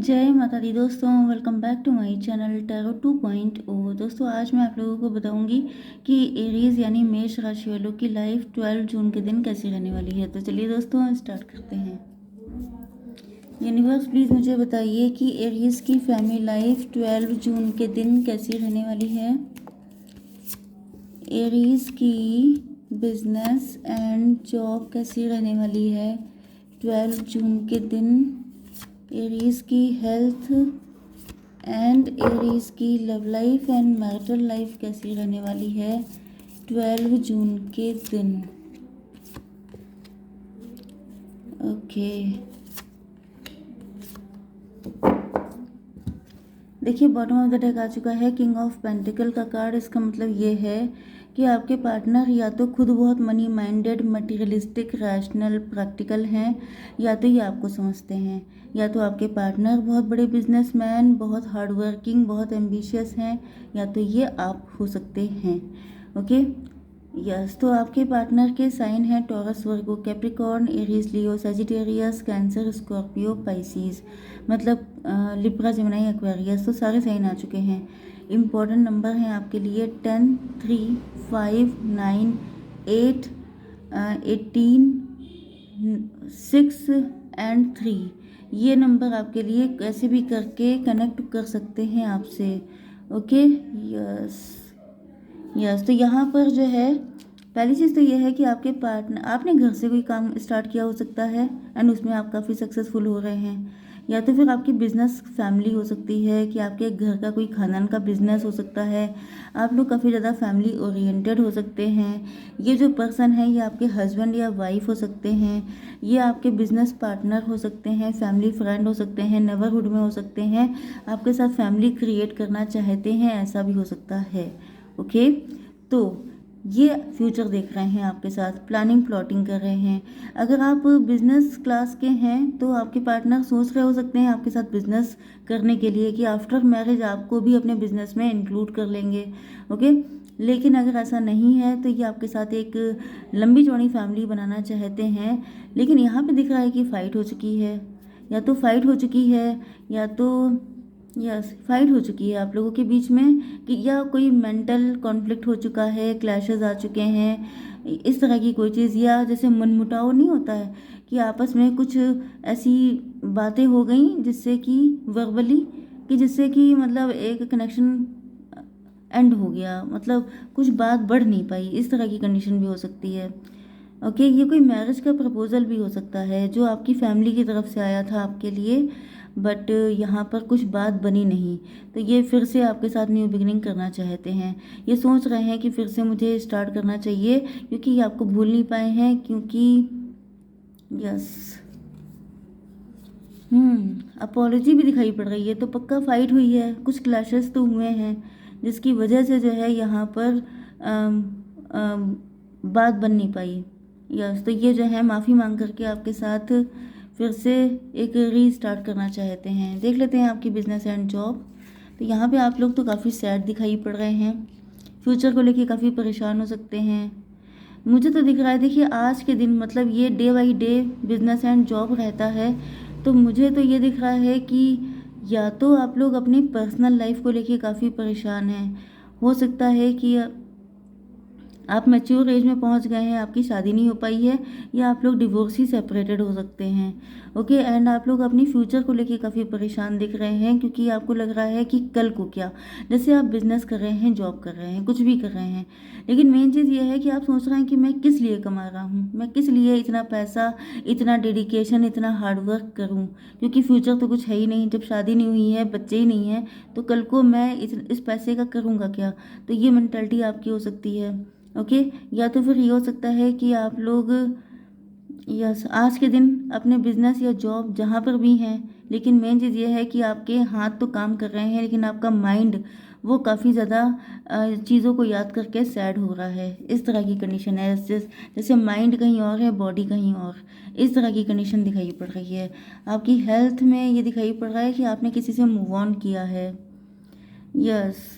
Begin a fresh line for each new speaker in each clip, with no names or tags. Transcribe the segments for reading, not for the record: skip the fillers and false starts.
जय माता दी दोस्तों, welcome back to my channel tarot 2.0। दोस्तों आज मैं आप लोगों को बताऊंगी कि एरीज यानी मेष राशि वालों की लाइफ 12 जून के दिन कैसी रहने वाली है। तो चलिए दोस्तों हम स्टार्ट करते हैं। यूनिवर्स प्लीज़ मुझे बताइए कि एरीज की फैमिली लाइफ 12 जून के दिन कैसी रहने वाली है। एरीज की बिजनेस एंड जॉब कैसी रहने वाली है 12 जून के दिन। एरीज की हेल्थ एंड एरीज की love life and marital life कैसी रहने वाली है 12 जून के दिन। ओके, देखिए बॉटम ऑफ द डेक आ चुका है किंग ऑफ पेंटिकल का कार्ड। इसका मतलब ये है कि आपके पार्टनर या तो खुद बहुत money minded, materialistic, rational, practical हैं, या तो ये आपको समझते हैं, या तो आपके पार्टनर बहुत बड़े बिजनेसमैन, बहुत हार्ड वर्किंग, बहुत एम्बिशियस हैं, या तो ये आप हो सकते हैं। ओके यस, तो आपके पार्टनर के साइन हैं टॉरस, वर्गो, कैप्रिकॉर्न, एरीज, लियो, सजिटेरियस, कैंसर, स्कॉर्पियो, पाइसीज, मतलब लिब्रा, जेमिनी, एक्वेरियस। तो सारे साइन आ चुके हैं। इम्पॉर्टेंट नंबर हैं आपके लिए 10, 3, 5, 9, 8, 18, 6 एंड 3। ये नंबर आपके लिए कैसे भी करके कनेक्ट कर सकते हैं आपसे। ओके यस यस, तो यहाँ पर जो है पहली चीज़ तो ये है कि आपके पार्टनर, आपने घर से कोई काम स्टार्ट किया हो सकता है एंड उसमें आप काफ़ी सक्सेसफुल हो रहे हैं, या तो फिर आपकी बिजनेस फैमिली हो सकती है कि आपके घर का कोई खानदान का बिजनेस हो सकता है। आप लोग काफ़ी ज़्यादा फैमिली ओरिएंटेड हो सकते हैं। ये जो पर्सन है ये आपके हस्बैंड या वाइफ हो सकते हैं, ये आपके बिजनेस पार्टनर हो सकते हैं, फैमिली फ्रेंड हो सकते हैं, नेबरहुड में हो सकते हैं, आपके साथ फैमिली क्रिएट करना चाहते हैं, ऐसा भी हो सकता है। ओके, तो ये फ्यूचर देख रहे हैं आपके साथ, प्लानिंग प्लॉटिंग कर रहे हैं। अगर आप बिजनेस क्लास के हैं तो आपके पार्टनर सोच रहे हो सकते हैं आपके साथ बिजनेस करने के लिए कि आफ्टर मैरिज आपको भी अपने बिजनेस में इंक्लूड कर लेंगे। ओके, लेकिन अगर ऐसा नहीं है तो ये आपके साथ एक लंबी चौड़ी फैमिली बनाना चाहते हैं। लेकिन यहाँ पे दिख रहा है कि फ़ाइट हो चुकी है, या तो फाइट हो चुकी है, या तो यस फाइट हो चुकी है आप लोगों के बीच में, कि या कोई मेंटल कॉन्फ्लिक्ट हो चुका है, क्लैशेस आ चुके हैं, इस तरह की कोई चीज़, या जैसे मनमुटाव नहीं होता है कि आपस में कुछ ऐसी बातें हो गई जिससे कि वर्बली, कि जिससे कि मतलब एक कनेक्शन एंड हो गया, मतलब कुछ बात बढ़ नहीं पाई, इस तरह की कंडीशन भी हो सकती है। ओके, ये कोई मैरिज का प्रपोजल भी हो सकता है जो आपकी फैमिली की तरफ से आया था आपके लिए, बट यहाँ पर कुछ बात बनी नहीं, तो ये फिर से आपके साथ न्यू बिगिनिंग करना चाहते हैं। ये सोच रहे हैं कि फिर से मुझे स्टार्ट करना चाहिए, क्योंकि ये आपको भूल नहीं पाए हैं, क्योंकि यस अपॉलॉजी भी दिखाई पड़ रही है, तो पक्का फाइट हुई है, कुछ क्लैशेस तो हुए हैं जिसकी वजह से जो है यहाँ पर बात बन नहीं पाई। यस, तो ये जो है माफ़ी मांग करके आपके साथ फिर से एक रीस्टार्ट करना चाहते हैं। देख लेते हैं आपकी बिजनेस एंड जॉब। तो यहाँ पे आप लोग तो काफ़ी सैड दिखाई पड़ रहे हैं, फ्यूचर को लेके काफ़ी परेशान हो सकते हैं। मुझे तो दिख रहा है, देखिए आज के दिन मतलब ये day by day business and job रहता है, तो मुझे तो ये दिख रहा है कि या तो आप लोग अपनी पर्सनल लाइफ को लेके काफ़ी परेशान हैं, हो सकता है कि आप मैच्योर एज में पहुंच गए हैं, आपकी शादी नहीं हो पाई है, या आप लोग डिवोर्स ही सेपरेटेड हो सकते हैं। ओके, एंड आप लोग अपनी फ्यूचर को लेके काफ़ी परेशान दिख रहे हैं, क्योंकि आपको लग रहा है कि कल को क्या, जैसे आप बिजनेस कर रहे हैं, जॉब कर रहे हैं, कुछ भी कर रहे हैं, लेकिन मेन चीज़ ये है कि आप सोच रहे हैं कि मैं किस लिए कमा रहा हूँ, मैं किस लिए इतना पैसा, इतना डेडिकेशन, इतना हार्डवर्क करूँ, क्योंकि फ्यूचर तो कुछ है ही नहीं। जब शादी नहीं हुई है, बच्चे ही नहीं हैं, तो कल को मैं इस पैसे का करूँगा क्या। तो ये मैंटेलिटी आपकी हो सकती है। ओके, या तो फिर ये हो सकता है कि आप लोग यस आज के दिन अपने बिजनेस या जॉब जहाँ पर भी हैं, लेकिन मेन चीज़ ये है कि आपके हाथ तो काम कर रहे हैं, लेकिन आपका माइंड वो काफ़ी ज़्यादा चीज़ों को याद करके सैड हो रहा है। इस तरह की कंडीशन है, जैसे माइंड कहीं और है, बॉडी कहीं और, इस तरह की कंडीशन दिखाई पड़ रही है। आपकी हेल्थ में ये दिखाई पड़ रहा है कि आपने किसी से मूव ऑन किया है। यस,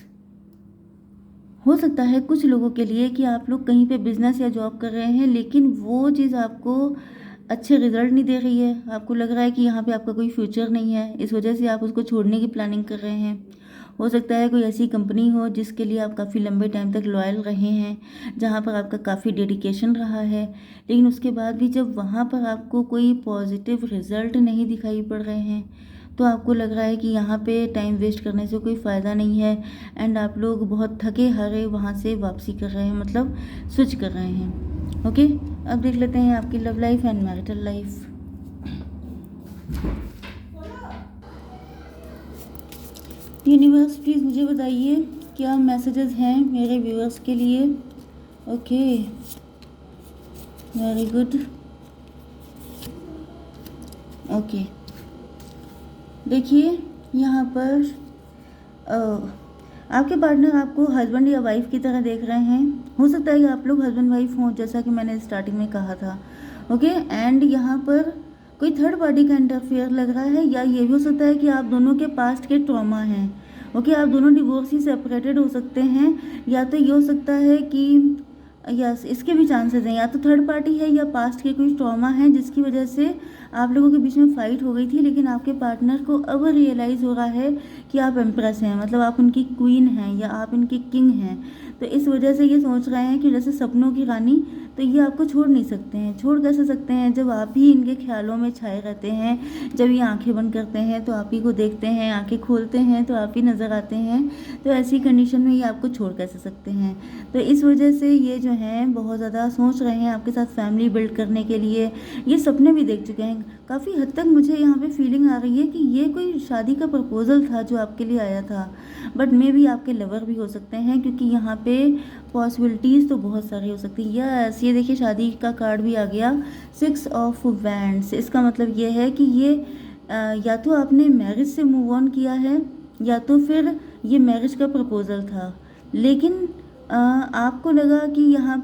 हो सकता है कुछ लोगों के लिए कि आप लोग कहीं पे बिजनेस या जॉब कर रहे हैं, लेकिन वो चीज़ आपको अच्छे रिजल्ट नहीं दे रही है, आपको लग रहा है कि यहाँ पे आपका कोई फ्यूचर नहीं है, इस वजह से आप उसको छोड़ने की प्लानिंग कर रहे हैं। हो सकता है कोई ऐसी कंपनी हो जिसके लिए आप काफ़ी लंबे टाइम तक लॉयल रहे हैं, जहाँ पर आपका काफ़ी डेडिकेशन रहा है, लेकिन उसके बाद भी जब वहाँ पर आपको कोई पॉजिटिव रिजल्ट नहीं दिखाई पड़ रहे हैं, तो आपको लग रहा है कि यहाँ पे टाइम वेस्ट करने से कोई फ़ायदा नहीं है, एंड आप लोग बहुत थके हारे वहाँ से वापसी कर रहे हैं, मतलब स्विच कर रहे हैं। ओके, अब देख लेते हैं आपकी love life and marital life. Universe please मुझे बताइए क्या मैसेजेस हैं मेरे व्यूअर्स के लिए। Okay, very good. ओके, देखिए यहाँ पर आपके पार्टनर आपको हस्बैंड या वाइफ की तरह देख रहे हैं। हो सकता है कि आप लोग हस्बैंड वाइफ हों, जैसा कि मैंने स्टार्टिंग में कहा था। ओके, एंड यहाँ पर कोई थर्ड पार्टी का इंटरफेयर लग रहा है, या ये भी हो सकता है कि आप दोनों के पास्ट के ट्रॉमा हैं। ओके, आप दोनों डिवोर्स ही सेपरेटेड हो सकते हैं, या तो ये हो सकता है कि यस, इसके भी चांसेस हैं, या तो थर्ड पार्टी है या पास्ट के कोई ट्रॉमा है जिसकी वजह से आप लोगों के बीच में फाइट हो गई थी, लेकिन आपके पार्टनर को अब रियलाइज़ हो रहा है कि आप एम्प्रेस हैं, मतलब आप उनकी क्वीन हैं या आप इनके किंग हैं। तो इस वजह से ये सोच रहे हैं कि जैसे सपनों की रानी, तो ये आपको छोड़ नहीं सकते हैं। छोड़ कैसे सकते हैं जब आप ही इनके ख्यालों में छाए रहते हैं। जब ये आंखें बंद करते हैं तो आप ही को देखते हैं, आंखें खोलते हैं तो आप ही नज़र आते हैं। तो ऐसी कंडीशन में ये आपको छोड़ कैसे सकते हैं। तो इस वजह से ये जो हैं बहुत ज़्यादा सोच रहे हैं आपके साथ फैमिली बिल्ड करने के लिए। ये सपने भी देख चुके हैं काफ़ी हद तक। मुझे यहाँ पे फीलिंग आ रही है कि ये कोई शादी का प्रपोजल था जो आपके लिए आया था, बट मे भी आपके लवर भी हो सकते हैं, क्योंकि यहाँ पे पॉसिबिलिटीज़ तो बहुत सारी हो सकती है। यस, ये देखिए शादी का कार्ड भी आ गया, 6 ऑफ वैंड्स। इसका मतलब ये है कि ये या तो आपने मैरिज से मूव ऑन किया है, या तो फिर ये मैरिज का प्रपोजल था, लेकिन आपको लगा कि यहाँ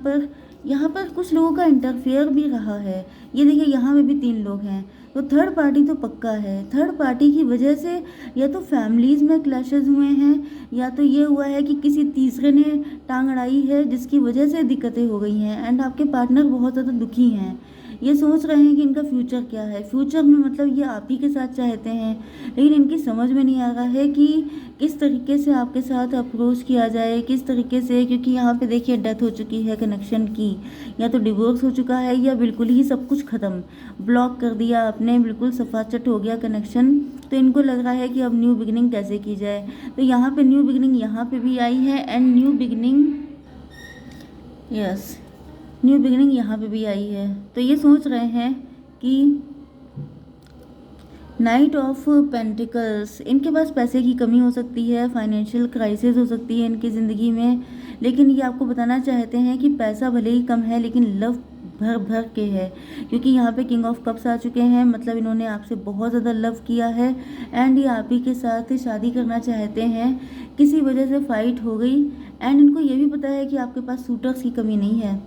पर कुछ लोगों का इंटरफेयर भी रहा है। ये देखिए यहाँ में भी 3 लोग हैं, तो थर्ड पार्टी तो पक्का है। थर्ड पार्टी की वजह से या तो फैमिलीज़ में क्लैशेस हुए हैं, या तो ये हुआ है कि किसी तीसरे ने टांग अड़ाई है जिसकी वजह से दिक्कतें हो गई हैं, एंड आपके पार्टनर बहुत ज़्यादा दुखी हैं। ये सोच रहे हैं कि इनका फ्यूचर क्या है। फ्यूचर में मतलब ये आप ही के साथ चाहते हैं, लेकिन इनकी समझ में नहीं आ रहा है कि किस तरीके से आपके साथ अप्रोच किया जाए, किस तरीके से, क्योंकि यहाँ पे देखिए डेथ हो चुकी है कनेक्शन की, या तो डिवोर्स हो चुका है या बिल्कुल ही सब कुछ ख़त्म, ब्लॉक कर दिया आपने, बिल्कुल सफाचट हो गया कनेक्शन। तो इनको लग रहा है कि अब न्यू बिगिनिंग कैसे की जाए। तो यहाँ पे न्यू बिगिनिंग यहाँ पे भी आई है, and new beginning, yes, new beginning यहाँ पे भी आई है। तो ये सोच रहे हैं कि नाइट ऑफ पेंटिकल्स, इनके पास पैसे की कमी हो सकती है, फाइनेंशियल क्राइसिस हो सकती है इनकी ज़िंदगी में, लेकिन ये आपको बताना चाहते हैं कि पैसा भले ही कम है लेकिन लव भर भर के है, क्योंकि यहाँ पे किंग ऑफ कप्स आ चुके हैं। मतलब इन्होंने आपसे बहुत ज़्यादा लव किया है, एंड ये आप ही के साथ शादी करना चाहते हैं। किसी वजह से फ़ाइट हो गई, एंड इनको ये भी पता है कि आपके पास सूटर्स की कमी नहीं है।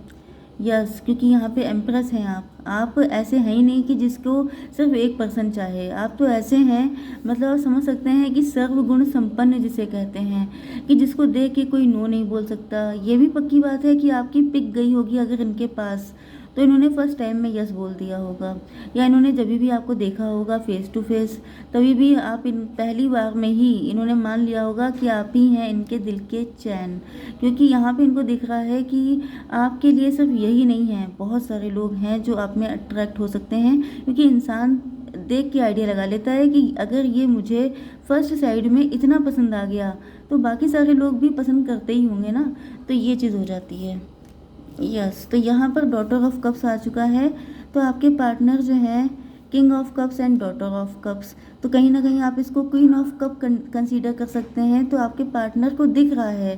यस, क्योंकि यहाँ पे एम्प्रेस हैं आप ऐसे हैं ही नहीं कि जिसको सिर्फ एक पर्सन चाहे। आप तो ऐसे हैं, मतलब आप समझ सकते हैं कि सर्वगुण संपन्न जिसे कहते हैं, कि जिसको देख के कोई नो नहीं बोल सकता। ये भी पक्की बात है कि आपकी पिक गई होगी अगर इनके पास, तो इन्होंने फर्स्ट टाइम में यस बोल दिया होगा, या इन्होंने जब भी आपको देखा होगा फेस टू फेस, तभी भी आप इन पहली बार में ही इन्होंने मान लिया होगा कि आप ही हैं इनके दिल के चैन। क्योंकि यहाँ पे इनको दिख रहा है कि आपके लिए सिर्फ यही नहीं है, बहुत सारे लोग हैं जो आप में अट्रैक्ट हो सकते हैं, क्योंकि इंसान देख के आइडिया लगा लेता है कि अगर ये मुझे फर्स्ट साइड में इतना पसंद आ गया तो बाकी सारे लोग भी पसंद करते ही होंगे ना। तो ये चीज़ हो जाती है। यस, तो यहाँ पर डॉटर ऑफ कप्स आ चुका है। तो आपके पार्टनर जो हैं king of cups and daughter of cups, तो कहीं ना कहीं आप इसको क्वीन ऑफ कप कंसीडर कर सकते हैं। तो आपके पार्टनर को दिख रहा है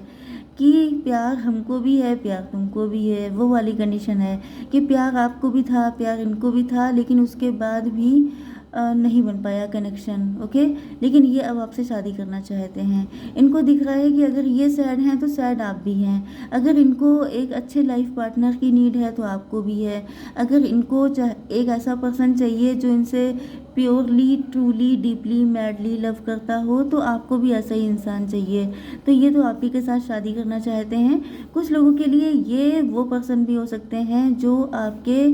कि प्यार हमको भी है, प्यार तुमको भी है, वो वाली कंडीशन है कि प्यार आपको भी था, प्यार इनको भी था, लेकिन उसके बाद भी नहीं बन पाया कनेक्शन। ओके, लेकिन ये अब आपसे शादी करना चाहते हैं। इनको दिख रहा है कि अगर ये सैड हैं तो सैड आप भी हैं। अगर इनको एक अच्छे लाइफ पार्टनर की नीड है तो आपको भी है। अगर इनको एक ऐसा पर्सन चाहिए जो इनसे purely, truly, deeply, madly love करता हो, तो आपको भी ऐसा ही इंसान चाहिए। तो ये तो आप ही के साथ शादी करना चाहते हैं। कुछ लोगों के लिए ये वो पर्सन भी हो सकते हैं जो आपके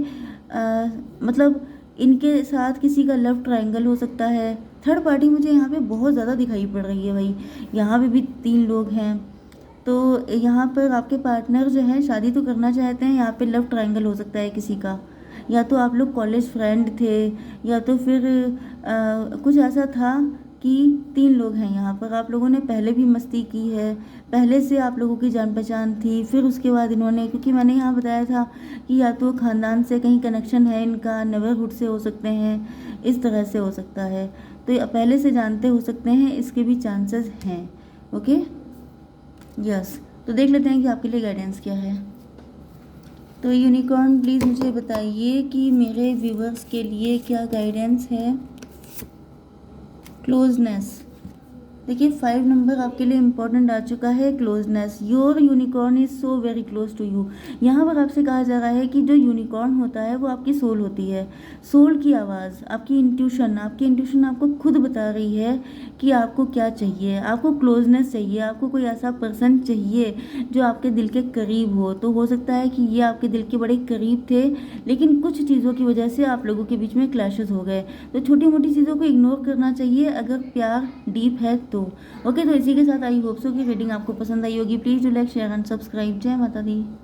मतलब इनके साथ किसी का लव ट्रायंगल हो सकता है। थर्ड पार्टी मुझे यहाँ पे बहुत ज़्यादा दिखाई पड़ रही है भाई। यहाँ पे भी 3 लोग हैं, तो यहाँ पर आपके पार्टनर जो है शादी तो करना चाहते हैं, यहाँ पे लव ट्रायंगल हो सकता है किसी का। या तो आप लोग कॉलेज फ्रेंड थे, या तो फिर कुछ ऐसा था कि 3 लोग हैं यहाँ पर। आप लोगों ने पहले भी मस्ती की है, पहले से आप लोगों की जान पहचान थी, फिर उसके बाद इन्होंने, क्योंकि मैंने यहाँ बताया था कि या तो ख़ानदान से कहीं कनेक्शन है इनका, नेबरहुड से हो सकते हैं, इस तरह से हो सकता है। तो ये पहले से जानते हो सकते हैं, इसके भी चांसेस हैं। Okay, yes. तो देख लेते हैं कि आपके लिए गाइडेंस क्या है। तो यूनिकॉर्न प्लीज़ मुझे बताइए कि मेरे व्यूवर्स के लिए क्या गाइडेंस है। क्लोजनेस, देखिए 5 नंबर आपके लिए इम्पोर्टेंट आ चुका है। Closeness, your unicorn is so very close to you. यहाँ पर आपसे कहा जा रहा है कि जो यूनिकॉर्न होता है वो आपकी सोल होती है। सोल की आवाज़, आपकी इंट्यूशन आपको खुद बता रही है कि आपको क्या चाहिए। आपको क्लोजनेस चाहिए, आपको कोई ऐसा पर्सन चाहिए जो आपके दिल के करीब हो। तो हो सकता है कि ये आपके दिल के बड़े करीब थे, लेकिन कुछ चीज़ों की वजह से आप लोगों के बीच में क्लैशेस हो गए। तो छोटी मोटी चीज़ों को इग्नोर करना चाहिए अगर प्यार डीप है तो। ओके, तो इसी के साथ आई होप सो की रीडिंग आपको पसंद आई होगी। Please do like, share and subscribe. जय माता दी।